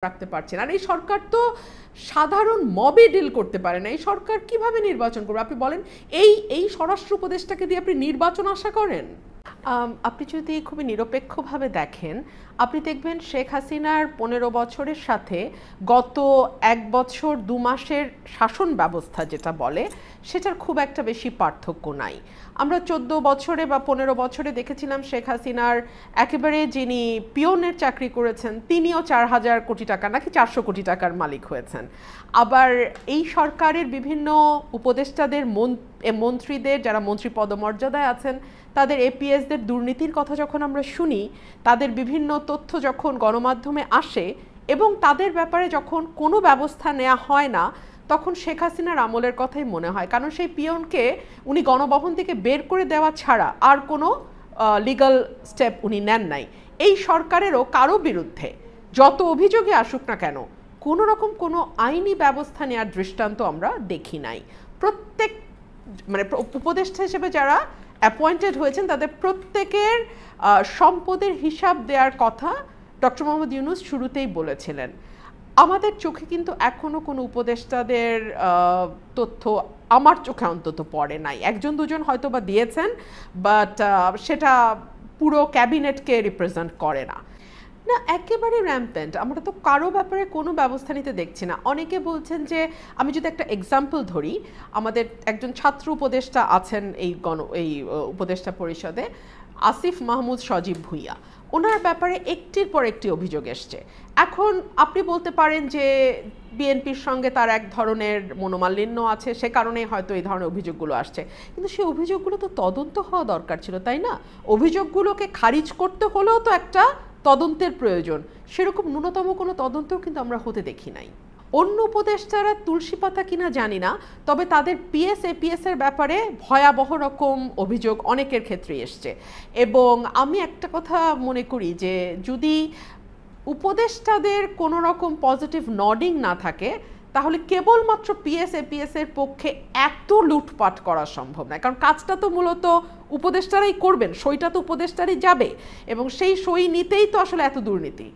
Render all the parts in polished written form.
রাখতে পারছেন। আর এই সরকার তো সাধারণ মবে ডিল করতে পারে না। এই সরকার কিভাবে নির্বাচন করবে? আপনি বলেন, এই স্বরাষ্ট্র উপদেষ্টাকে দিয়ে আপনি নির্বাচন আশা করেন? আপনি যদি খুবই নিরপেক্ষভাবে দেখেন, আপনি দেখবেন শেখ হাসিনার 15 বছরের সাথে গত 1 বছর 2 মাসের শাসন ব্যবস্থা যেটা বলে, সেটার খুব একটা বেশি পার্থক্য নাই। আমরা 14 বছরে বা 15 বছরে দেখেছিলাম শেখ হাসিনার একেবারে যিনি পিয়নের চাকরি করেছেন তিনিও 4,000 কোটি টাকা নাকি 400 কোটি টাকার মালিক হয়েছেন। আবার এই সরকারের বিভিন্ন উপদেষ্টাদের, মন্ত্রীদের, যারা মন্ত্রী পদমর্যাদায় আছেন, তাদের এপিএসদের দুর্নীতির কথা যখন আমরা শুনি, তাদের বিভিন্ন তথ্য যখন গণমাধ্যমে আসে এবং তাদের ব্যাপারে যখন কোনো ব্যবস্থা নেওয়া হয় না, তখন শেখ হাসিনার আমলের কথাই মনে হয়। কারণ সেই পিয়নকে উনি গণভবন থেকে বের করে দেওয়া ছাড়া আর কোনো লিগ্যাল স্টেপ উনি নেন নাই। এই সরকারেরও কারো বিরুদ্ধে যত অভিযোগে আসুক না কেন, কোনো রকম কোনো আইনি ব্যবস্থা নেওয়ার দৃষ্টান্ত আমরা দেখি নাই। প্রত্যেক মানে উপদেষ্টা হিসেবে যারা অ্যাপয়েন্টেড হয়েছেন তাদের প্রত্যেকের সম্পদের হিসাব দেওয়ার কথা ডক্টর মোহাম্মদ ইউনূস শুরুতেই বলেছিলেন। আমাদের চোখে কিন্তু এখনো কোনো উপদেষ্টাদের তথ্য আমার চোখে অন্তত পড়ে নাই। 1-2জন হয়তো বা দিয়েছেন, বাট সেটা পুরো ক্যাবিনেটকে রিপ্রেজেন্ট করে না। না, একেবারে র্যাম্পেন্ট। আমরা তো কারো ব্যাপারে কোনো ব্যবস্থা নিতে দেখছি না। অনেকে বলছেন যে, আমি যদি একটা এক্সাম্পল ধরি, আমাদের একজন ছাত্র উপদেষ্টা আছেন এই উপদেষ্টা পরিষদে, আসিফ মাহমুদ সজীব ভুঁইয়া। ওনার ব্যাপারে একটির পর একটি অভিযোগ এসছে। এখন আপনি বলতে পারেন যে বিএনপির সঙ্গে তার এক ধরনের মনোমালিন্য আছে, সে কারণে হয়তো এই ধরনের অভিযোগগুলো আসছে। কিন্তু সেই অভিযোগগুলো তো তদন্ত হওয়া দরকার ছিল, তাই না? অভিযোগগুলোকে খারিজ করতে হলেও তো একটা তদন্তের প্রয়োজন। সেরকম ন্যূনতম কোনো তদন্তও কিন্তু আমরা হতে দেখি নাই। অন্য উপদেষ্টারা তুলসী পাতা কিনা জানি না, তবে তাদের পিএস এপিএস এর ব্যাপারে ভয়াবহ রকম অভিযোগ অনেকের ক্ষেত্রে এসছে। এবং আমি একটা কথা মনে করি যে যদি উপদেষ্টাদের কোনো রকম পজিটিভ নডিং না থাকে, তাহলে কেবলমাত্র পিএস এপিএস এর পক্ষে এত লুটপাট করা সম্ভব নয়। কারণ কাজটা তো মূলত উপদেষ্টারাই করবেন, সইটা তো উপদেষ্টারই যাবে, এবং সেই সই নিতেই তো আসলে এত দুর্নীতি।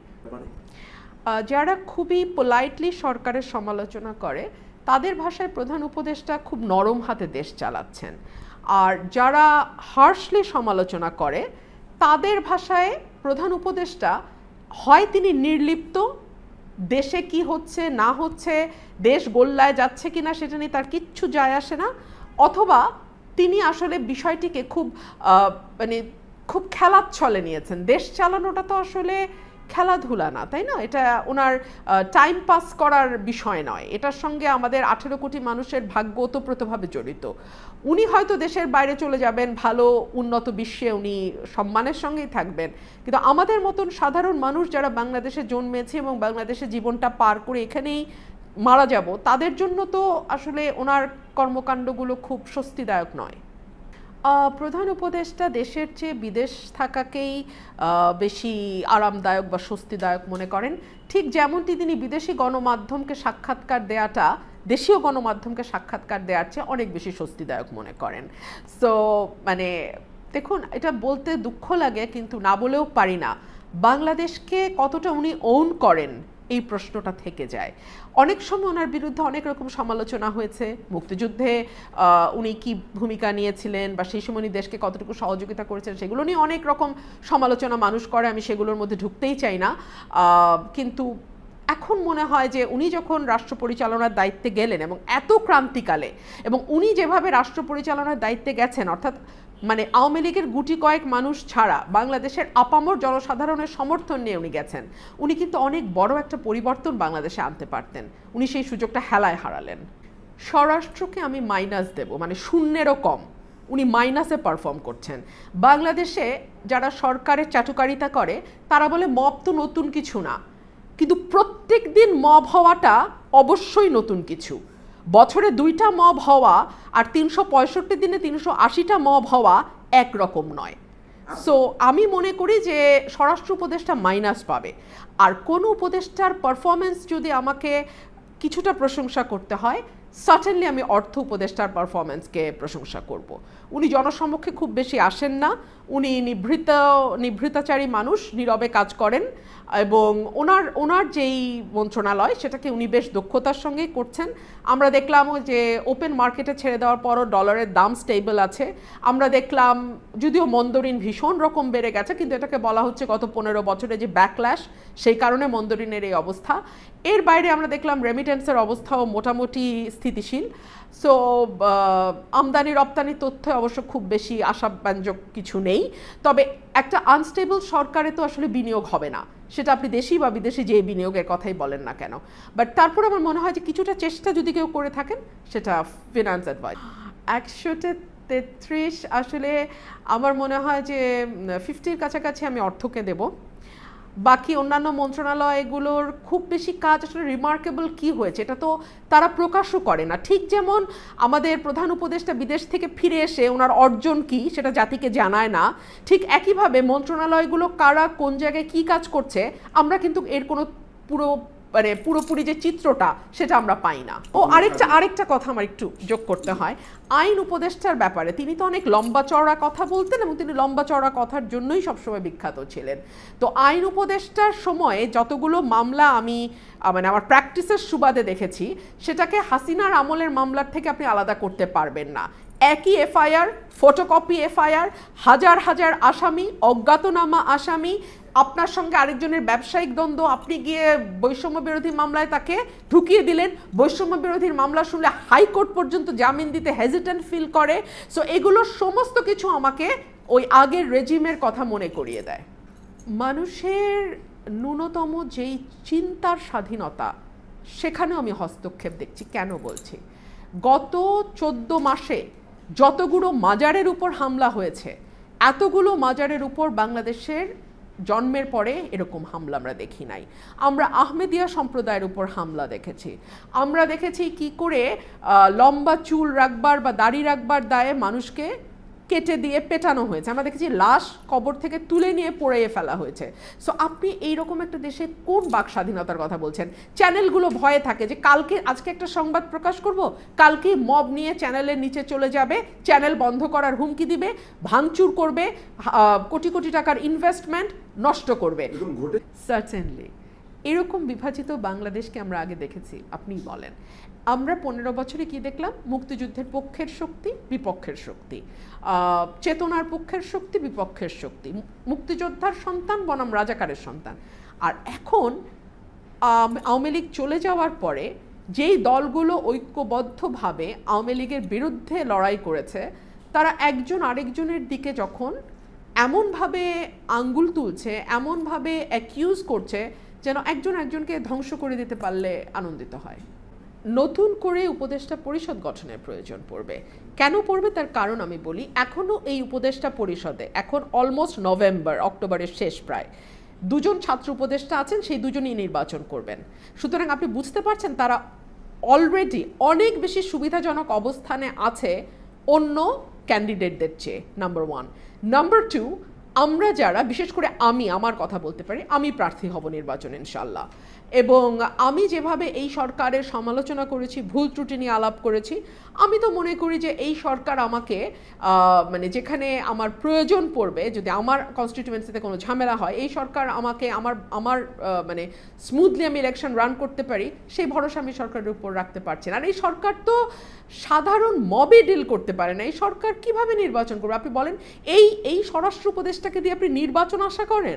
যারা খুবই পোলাইটলি সরকারের সমালোচনা করে, তাদের ভাষায় প্রধান উপদেষ্টা খুব নরম হাতে দেশ চালাচ্ছেন। আর যারা হার্শলি সমালোচনা করে, তাদের ভাষায় প্রধান উপদেষ্টা হয় তিনি নির্লিপ্ত, দেশে কি হচ্ছে না হচ্ছে, দেশ গোল্লায় যাচ্ছে কিনা সেটা নিয়ে তার কিচ্ছু যায় আসে না, অথবা তিনি আসলে বিষয়টিকে খুব খেলার ছলে নিয়েছেন। দেশ চালানোটা তো আসলে খেলাধুলা না, তাই না? এটা ওনার টাইম পাস করার বিষয় নয়। এটার সঙ্গে আমাদের 18 কোটি মানুষের ভাগ্য ওতপ্রোতভাবে জড়িত। উনি হয়তো দেশের বাইরে চলে যাবেন, ভালো উন্নত বিশ্বে উনি সম্মানের সঙ্গেই থাকবেন, কিন্তু আমাদের মতন সাধারণ মানুষ যারা বাংলাদেশে জন্মেছে এবং বাংলাদেশে জীবনটা পার করে এখানেই মারা যাব, তাদের জন্য তো আসলে ওনার কর্মকাণ্ডগুলো খুব স্বস্তিদায়ক নয়। প্রধান উপদেষ্টা দেশের চেয়ে বিদেশ থাকাকেই বেশি আরামদায়ক বা স্বস্তিদায়ক মনে করেন। ঠিক যেমনটি তিনি বিদেশি গণমাধ্যমকে সাক্ষাৎকার দেওয়াটা দেশীয় গণমাধ্যমকে সাক্ষাৎকার দেওয়ার চেয়ে অনেক বেশি স্বস্তিদায়ক মনে করেন। সো দেখুন, এটা বলতে দুঃখ লাগে, কিন্তু না বলেও পারি না। বাংলাদেশকে কতটা উনি ওন করেন এই প্রশ্নটা থেকে যায়। অনেক সময় ওনার বিরুদ্ধে অনেক রকম সমালোচনা হয়েছে। মুক্তিযুদ্ধে উনি কি ভূমিকা নিয়েছিলেন বা সেই সময় উনি দেশকে কতটুকু সহযোগিতা করেছেন, সেগুলো নিয়ে অনেক রকম সমালোচনা মানুষ করে, আমি সেগুলোর মধ্যে ঢুকতেই চাই না। কিন্তু এখন মনে হয় যে উনি যখন রাষ্ট্র পরিচালনার দায়িত্বে গেলেন, এবং এত ক্রান্তিকালে, এবং উনি যেভাবে রাষ্ট্র পরিচালনার দায়িত্বে গেছেন, অর্থাৎ আওয়ামী লীগের গুটি কয়েক মানুষ ছাড়া বাংলাদেশের আপামর জনসাধারণের সমর্থন নিয়ে উনি গেছেন, উনি কিন্তু অনেক বড় একটা পরিবর্তন বাংলাদেশে আনতে পারতেন। উনি সেই সুযোগটা হেলায় হারালেন। স্বরাষ্ট্রকে আমি মাইনাস দেব, শূন্যেরও কম। উনি মাইনাসে পারফর্ম করছেন। বাংলাদেশে যারা সরকারের চাটুকারিতা করে, তারা বলে মব তো নতুন কিছু না, কিন্তু প্রত্যেক দিন মব হওয়াটা অবশ্যই নতুন কিছু। বছরে 2টা মব হওয়া আর 365 দিনে 380টা মব হওয়া একরকম নয়। সো আমি মনে করি যে স্বরাষ্ট্র উপদেষ্টা মাইনাস পাবে। আর কোনো উপদেষ্টার পারফরমেন্স যদি আমাকে কিছুটা প্রশংসা করতে হয়, সার্টেনলি আমি অর্থ উপদেষ্টার পারফরমেন্সকে প্রশংসা করব। উনি জনসমক্ষে খুব বেশি আসেন না, উনি নিভৃতাচারী মানুষ, নীরবে কাজ করেন এবং ওনার যেই মন্ত্রণালয় সেটাকে উনি বেশ দক্ষতার সঙ্গেই করছেন। আমরা দেখলাম যে ওপেন মার্কেটে ছেড়ে দেওয়ার পরও ডলারের দাম স্টেবল আছে। আমরা দেখলাম যদিও মন্দরিন ভীষণ রকম বেড়ে গেছে, কিন্তু এটাকে বলা হচ্ছে গত 15 বছরে যে ব্যাকল্যাশ, সেই কারণে মন্দরিনের এই অবস্থা। এর বাইরে আমরা দেখলাম রেমিটেন্সের অবস্থাও মোটামুটি স্থিতিশীল। সো আমদানি রপ্তানি তথ্য অবশ্য খুব বেশি আশাব্যঞ্জক কিছু নেই। তবে একটা আনস্টেবল সরকারে তো আসলে বিনিয়োগ হবে না, সেটা আপনি দেশি বা বিদেশি যে বিনিয়োগের কথাই বলেন না কেন। বাট তারপর আমার মনে হয় যে কিছুটা চেষ্টা যদি কেউ করে থাকেন সেটা ফিনান্স অ্যাডভাইস। 133 আসলে আমার মনে হয় যে 50-র কাছাকাছি আমি অর্থকে দেব। বাকি অন্যান্য মন্ত্রণালয়গুলোর খুব বেশি কাজ আসলে রিমার্কেবল কি হয়েছে এটা তো তারা প্রকাশও করে না। ঠিক যেমন আমাদের প্রধান উপদেষ্টা বিদেশ থেকে ফিরে এসে ওনার অর্জন কি সেটা জাতিকে জানায় না, ঠিক একইভাবে মন্ত্রণালয়গুলো কারা কোন জায়গায় কি কাজ করছে আমরা কিন্তু এর কোনো পুরোপুরি যে চিত্রটা সেটা আমরা পাই না। ও আরেকটা কথা আমার একটু যোগ করতে হয়, আইন উপদেষ্টার ব্যাপারে তিনি তো অনেক লম্বা চওড়া কথা বলতেন এবং তিনি লম্বা চওড়া কথার জন্যই সবসময় বিখ্যাত ছিলেন। তো আইন উপদেষ্টার সময়ে যতগুলো মামলা আমি আমার প্র্যাকটিসের সুবাদে দেখেছি, সেটাকে হাসিনার আমলের মামলার থেকে আপনি আলাদা করতে পারবেন না। একই এফআইআর, ফটোকপি এফআইআর, হাজার হাজার আসামি, অজ্ঞাতনামা আসামি, আপনার সঙ্গে আরেকজনের ব্যবসায়িক দ্বন্দ্ব, আপনি গিয়ে বৈষম্য বিরোধী মামলায় তাকে ঢুকিয়ে দিলেন, বৈষম্য বিরোধীর মামলা শুনলে হাইকোর্ট পর্যন্ত জামিন দিতে হেজিটেন্ট ফিল করে। সো এগুলো সমস্ত কিছু আমাকে ওই আগের রেজিমের কথা মনে করিয়ে দেয়। মানুষের ন্যূনতম যেই চিন্তার স্বাধীনতা, সেখানেও আমি হস্তক্ষেপ দেখছি। কেন বলছি? গত 14 মাসে যতগুলো মাজারের উপর হামলা হয়েছে, এতগুলো মাজারের উপর বাংলাদেশের জন্মের পরে এরকম হামলা আমরা দেখি নাই। আমরা আহমেদিয়া সম্প্রদায়ের উপর হামলা দেখেছি। আমরা দেখেছি কি করে লম্বা চুল রাখবার বা দাড়ি রাখবার দায়ে মানুষকে কেটে দিয়ে পেটানো হয়েছে। আমরা দেখেছি লাশ কবর থেকে তুলে নিয়ে পোড়িয়ে ফেলা হয়েছে। সো আপনি এইরকম একটা দেশে কোন বাক স্বাধীনতার কথা বলছেন? চ্যানেলগুলো ভয়ে থাকে যে আজকে একটা সংবাদ প্রকাশ করব, কালকে মব নিয়ে চ্যানেলের নিচে চলে যাবে, চ্যানেল বন্ধ করার হুমকি দিবে, ভাঙচুর করবে, কোটি কোটি টাকার ইনভেস্টমেন্ট নষ্ট করবে। সার্টেনলি এরকম বিভাজিত বাংলাদেশকে আমরা আগে দেখেছি? আপনি বলেন। আমরা 15 বছরে কি দেখলাম? মুক্তিযুদ্ধের পক্ষের শক্তি, বিপক্ষের শক্তি, চেতনার পক্ষের শক্তি, বিপক্ষের শক্তি, মুক্তিযোদ্ধার সন্তান বনাম রাজাকারের সন্তান। আর এখন আওয়ামী লীগ চলে যাওয়ার পরে যেই দলগুলো ঐক্যবদ্ধভাবে আওয়ামী লীগের বিরুদ্ধে লড়াই করেছে, তারা একজন আরেকজনের দিকে যখন এমনভাবে আঙ্গুল তুলছে, এমনভাবে অ্যাকিউজ করছে, যেন একজন একজনকে ধ্বংস করে দিতে পারলে আনন্দিত হয়। নতুন করে উপদেষ্টা পরিষদ গঠনের প্রয়োজন পড়বে। কেন পড়বে তার কারণ আমি বলি। এখনও এই উপদেষ্টা পরিষদে এখন অলমোস্ট অক্টোবরের শেষ প্রায় 2জন ছাত্র উপদেষ্টা আছেন, সেই 2জনই নির্বাচন করবেন। সুতরাং আপনি বুঝতে পারছেন তারা অলরেডি অনেক বেশি সুবিধাজনক অবস্থানে আছে অন্য ক্যান্ডিডেটদের চেয়ে, নাম্বার 1। নাম্বার 2, আমরা যারা, বিশেষ করে আমার কথা বলতে পারি, আমি প্রার্থী হব নির্বাচনে ইনশাল্লাহ। এবং আমি যেভাবে এই সরকারের সমালোচনা করেছি, ভুল ত্রুটি নিয়ে আলাপ করেছি, আমি তো মনে করি যে এই সরকার আমাকে যেখানে আমার প্রয়োজন পড়বে, যদি আমার কনস্টিটিউয়েন্সিতে কোনো ঝামেলা হয়, এই সরকার আমাকে আমার স্মুথলি আমি ইলেকশন রান করতে পারি, সেই ভরসা আমি সরকারের উপর রাখতে পারছি না। আর এই সরকার তো সাধারণ মবে ডিল করতে পারে না। এই সরকার কিভাবে নির্বাচন করবে? আপনি বলেন, এই স্বরাষ্ট্র উপদেষ্টাকে দিয়ে আপনি নির্বাচন আশা করেন?